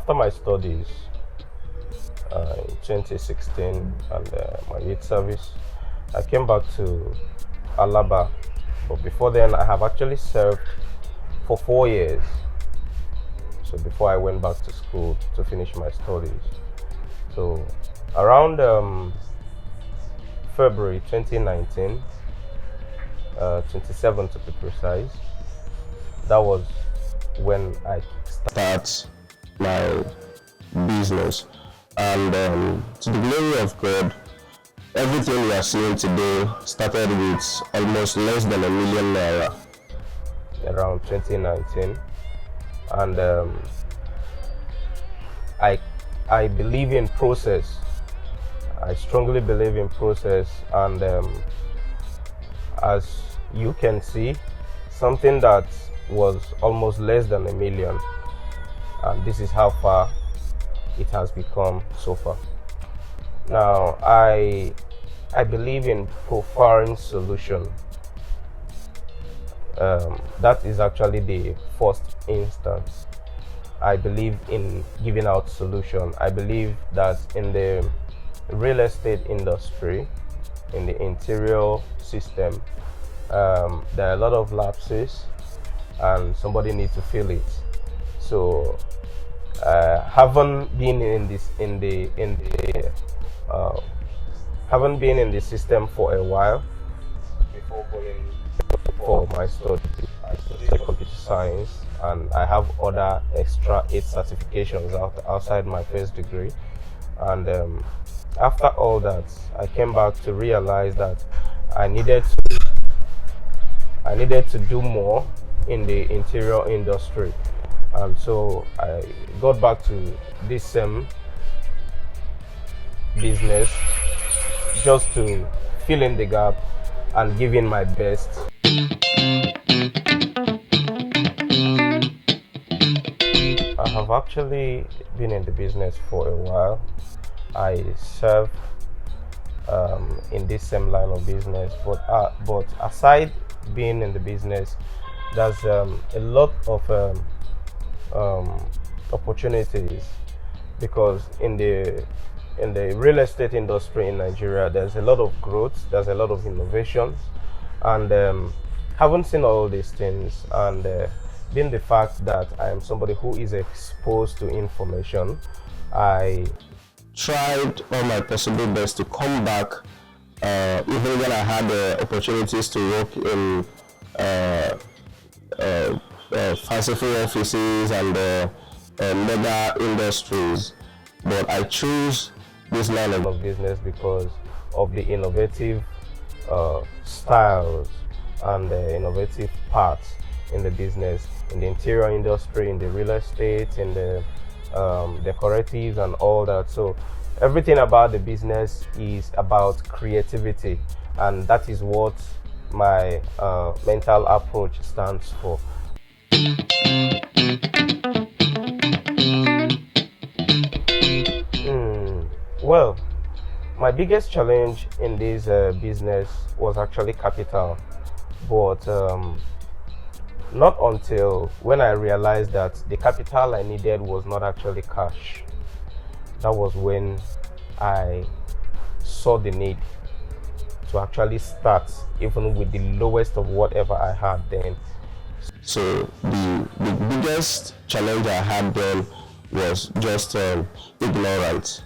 After my studies in 2016 and my youth service, I came back to Alaba. But before then, I have actually served for 4 years. So before I went back to school to finish my studies. So around February 2019, 27 to be precise, that was when I started my business. And to the glory of God, everything we are seeing today started with almost less than ₦1 million around 2019. And I believe in process. I strongly believe in process, and as you can see, something that was almost less than $1 million, and this is how far it has become so far. Now I believe in profiling solution. That is actually the first instance. I believe in giving out solution. I believe that in the real estate industry, in the interior system, there are a lot of lapses, and somebody needs to fill it. So, haven't been in the system for a while before going for my study. I studied computer science, and I have other extra 8 certifications outside my first degree. And after all that, I came back to realize that I needed to do more in the interior industry, and so I got back to this same business just to fill in the gap and give in my best. I have actually been in the business for a while. I serve in this same line of business, but aside being in the business, there's a lot of opportunities, because in the real estate industry in Nigeria, there's a lot of growth, there's a lot of innovations, and haven't seen all these things, and being the fact that I am somebody who is exposed to information, I tried all my possible best to come back, even when I had opportunities to work in fanciful offices and mega industries, but I choose this line of business because of the innovative styles and the innovative parts in the business, in the interior industry, in the real estate, in the decoratives and all that. So everything about the business is about creativity, and that is what my mental approach stands for. Well, my biggest challenge in this business was actually capital, but not until when I realized that the capital I needed was not actually cash. That was when I saw the need to actually start even with the lowest of whatever I had then. So the biggest challenge I had then was just ignorance.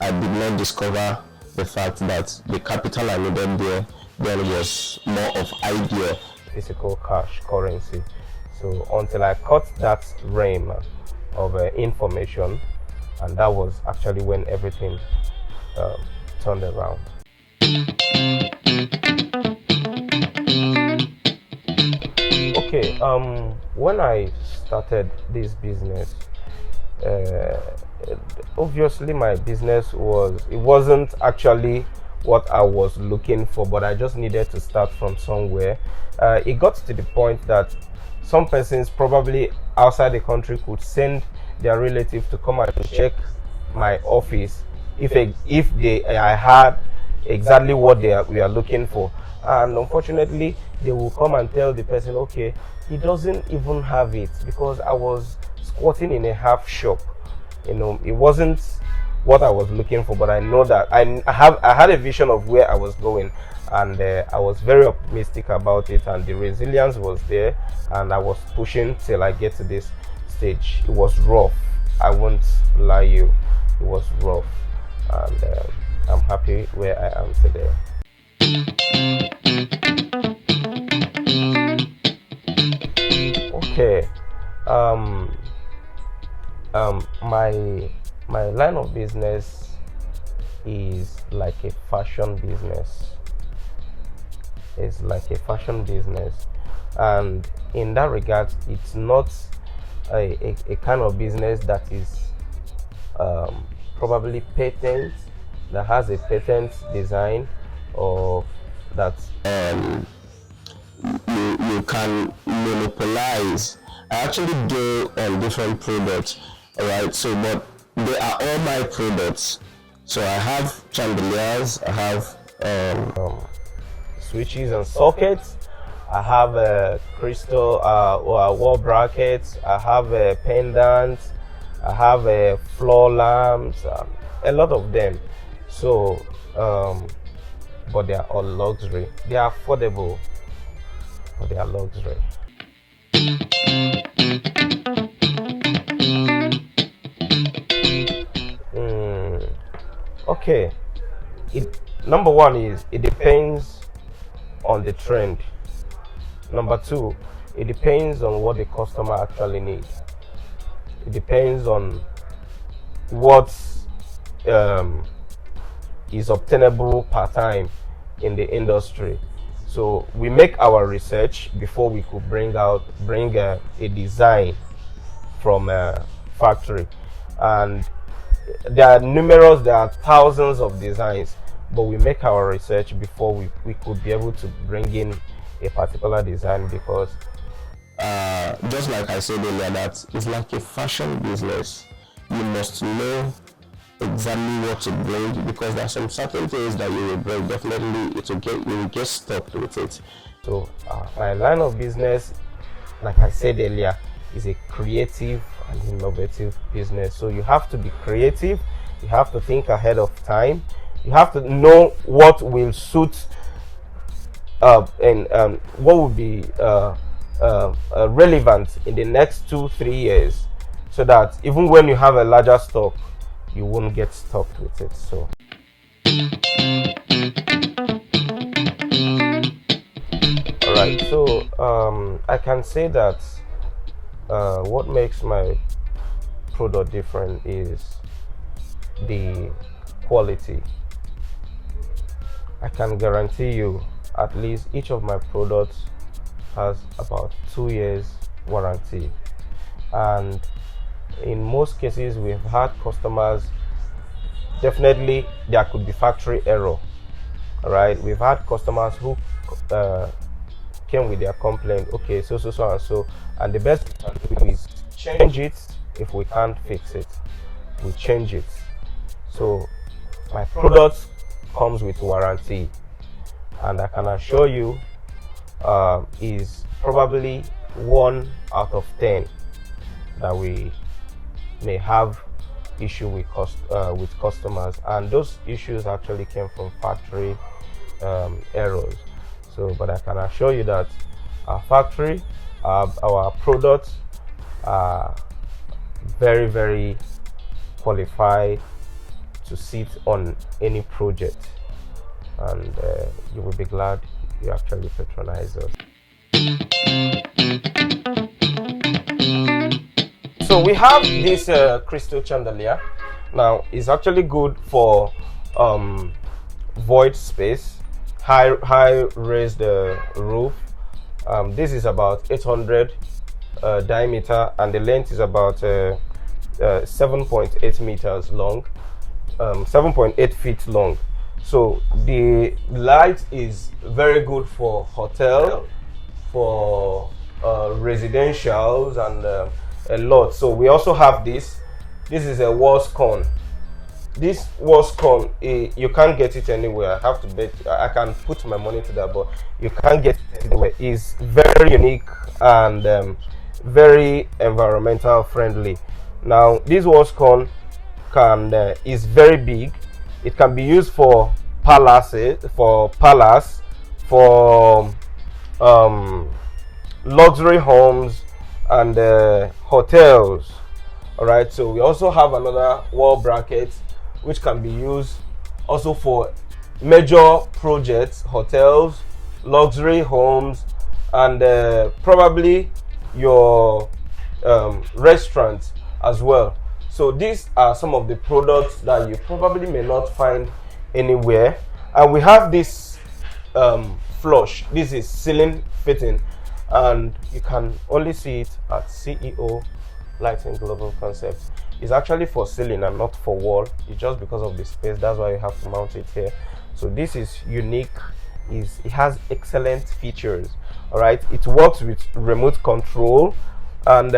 I did not discover the fact that the capital I needed there then was more of idea, physical cash, currency. So until I caught that realm of information, and that was actually when everything turned around. Okay, when I started this business, obviously my business wasn't actually what I was looking for, but I just needed to start from somewhere. It got to the point that some persons probably outside the country could send their relative to come and check my office if I had exactly what we are looking for, and unfortunately they will come and tell the person, okay, he doesn't even have it, because I was squatting in a half shop. It wasn't what I was looking for, but I know that I had a vision of where I was going, and I was very optimistic about it, and the resilience was there, and I was pushing till I get to this stage. It was rough, I won't lie you, it was rough, and I'm happy where I am today. Okay. um my line of business is like a fashion business. It's like a fashion business, and in that regard, it's not a kind of business that is probably patent, that has a patent design, or that you can monopolize. I actually do different products, alright? So, but they are all my products. So I have chandeliers, I have switches and sockets, I have crystal wall brackets, I have pendants, I have floor lamps, a lot of them. So, but they are all luxury. They are affordable, but they are luxury. Okay, number one is it depends on the trend. Number two, it depends on what the customer actually needs. It depends on what is obtainable per time in the industry. So we make our research before we could bring a design from a factory, and there are thousands of designs, but we make our research before we could be able to bring in a particular design, because just like I said earlier, that it's like a fashion business. You must know exactly what to bring, because there are some certain things that you will bring, definitely you will get stuck with it. So my line of business, like I said earlier, is a creative and innovative business. So you have to be creative, you have to think ahead of time, you have to know what will suit and what will be relevant in the next 2-3 years, so that even when you have a larger stock, you won't get stuck with it. So all right, so I can say that what makes my product different is the quality. I can guarantee you, at least each of my products has about 2 years warranty, and in most cases we've had customers, definitely there could be factory error. All right, we've had customers who came with their complaint, okay, so and so, and the best we can do is change it. If we can't fix it, we change it. So my product comes with warranty, and I can assure you is probably 1 out of 10 that we may have issue with customers, and those issues actually came from factory errors. So, but I can assure you that our factory, our products are very, very qualified to sit on any project, and you will be glad you actually patronize us. So we have this crystal chandelier. Now it's actually good for void space, high raised roof. This is about 800 diameter, and the length is about 7.8 meters long, 7.8 feet long. So the light is very good for hotel, for residentials, and a lot. So we also have this. This is a walls cone. This walls cone, you can't get it anywhere. I have to bet. I can put my money to that, but you can't get it anywhere. It's very unique and very environmental friendly. Now this walls con can is very big. It can be used for palaces, for luxury homes and hotels. All right, so we also have another wall bracket which can be used also for major projects, hotels, luxury homes, and probably your restaurant as well. So these are some of the products that you probably may not find anywhere. And we have this flush. This is ceiling fitting, and you can only see it at CEO Lighting Global Concepts. It's actually for ceiling and not for wall. It's just because of the space, that's why you have to mount it here. So this is unique. It has excellent features. All right, it works with remote control, and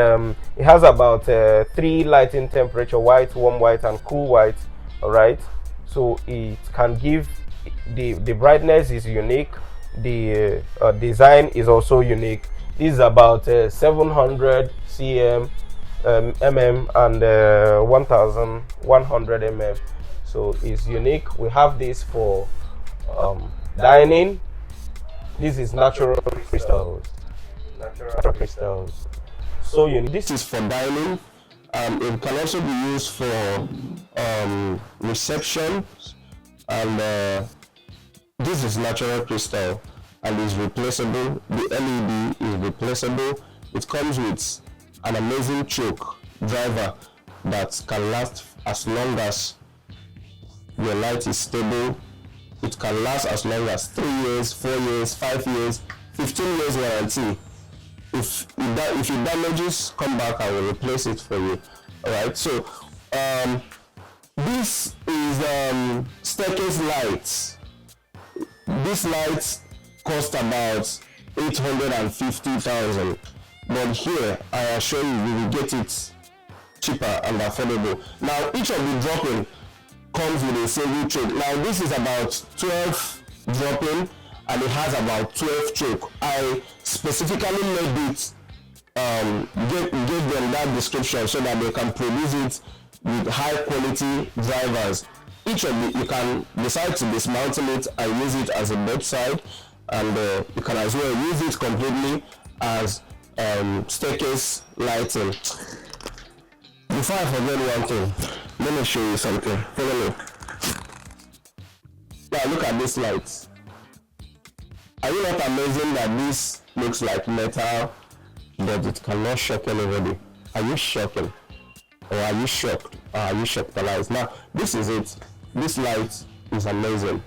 it has about 3 lighting temperature: white, warm white, and cool white. All right, so it can give the brightness is unique. The design is also unique. This is about 700 cm mm and 1100 mm, so it's unique. We have this for dining. This is natural crystals. So unique. This is for dining. It can also be used for reception, and this is natural crystal and is replaceable. The LED is replaceable. It comes with an amazing choke driver that can last as long as your light is stable. It can last as long as 3 years, 4 years, 5 years, 15 years warranty. If it damages, come back, I will replace it for you. Alright, so this is staircase lights. These lights cost about 850,000. But here, I assure you, you will get it cheaper and affordable. Now, each of the drop-in comes with a single choke. Now, this is about 12 drop-in, and it has about 12 choke. I specifically made it, gave them that description so that they can produce it with high-quality drivers. Each of the, you can decide to dismantle it and use it as a bedside, and you can as well use it completely as staircase lighting. Before I forget one thing, let me show you something. Follow me. Now look at these lights. Are you not amazing that this looks like metal, but it cannot shock anybody? Are you shocking? Or are you shocked? Or are you shocked alive? Now this is it. This light is amazing.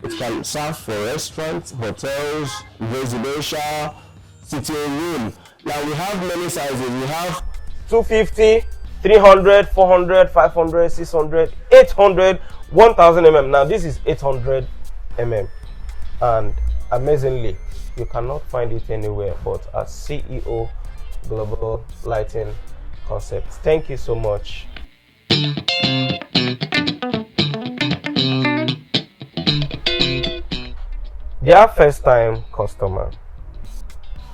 It can serve for restaurants, hotels, residential, sitting room. Now we have many sizes. We have 250, 300, 400, 500, 600, 800, 1000 mm. Now this is 800 mm, and amazingly, you cannot find it anywhere but at CEO Global Lighting Concepts. Thank you so much. Dear first-time customer,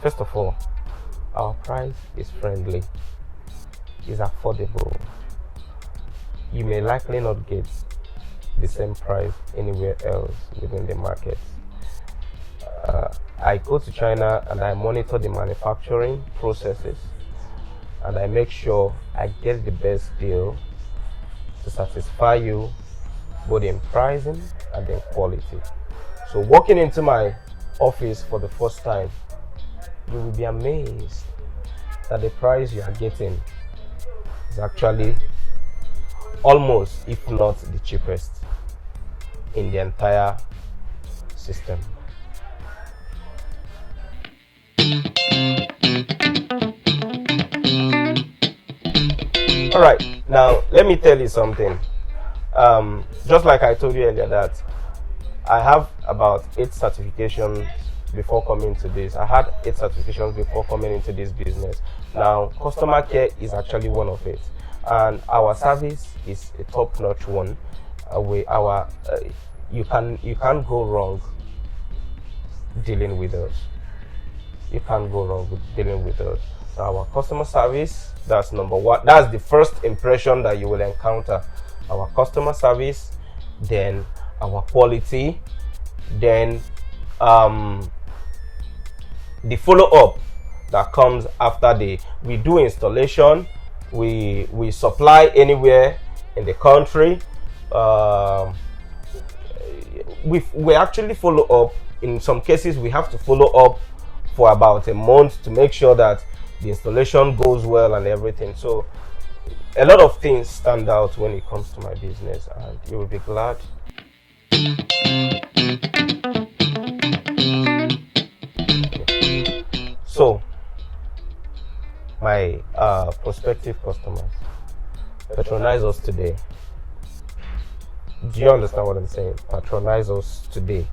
first of all, our price is friendly, is affordable. You may likely not get the same price anywhere else within the market. I go to China and I monitor the manufacturing processes, and I make sure I get the best deal to satisfy you both in pricing and in quality. So walking into my office for the first time, you will be amazed that the price you are getting is actually almost, if not the cheapest in the entire system. All right, now let me tell you something. Just like I told you earlier that I have about 8 certifications before coming to this. I had 8 certifications before coming into this business. Now, customer care is actually one of it, and our service is a top-notch one. You can't go wrong dealing with us. you can't go wrong with dealing with us. Our customer service, that's number one. That's the first impression that you will encounter. Our customer service, then our quality, then the follow-up that comes after we do installation, we supply anywhere in the country. We actually follow up. In some cases we have to follow up for about a month to make sure that the installation goes well and everything. So a lot of things stand out when it comes to my business, and you will be glad. So my prospective customers, patronize us today. Do you understand what I'm saying? Patronize us today.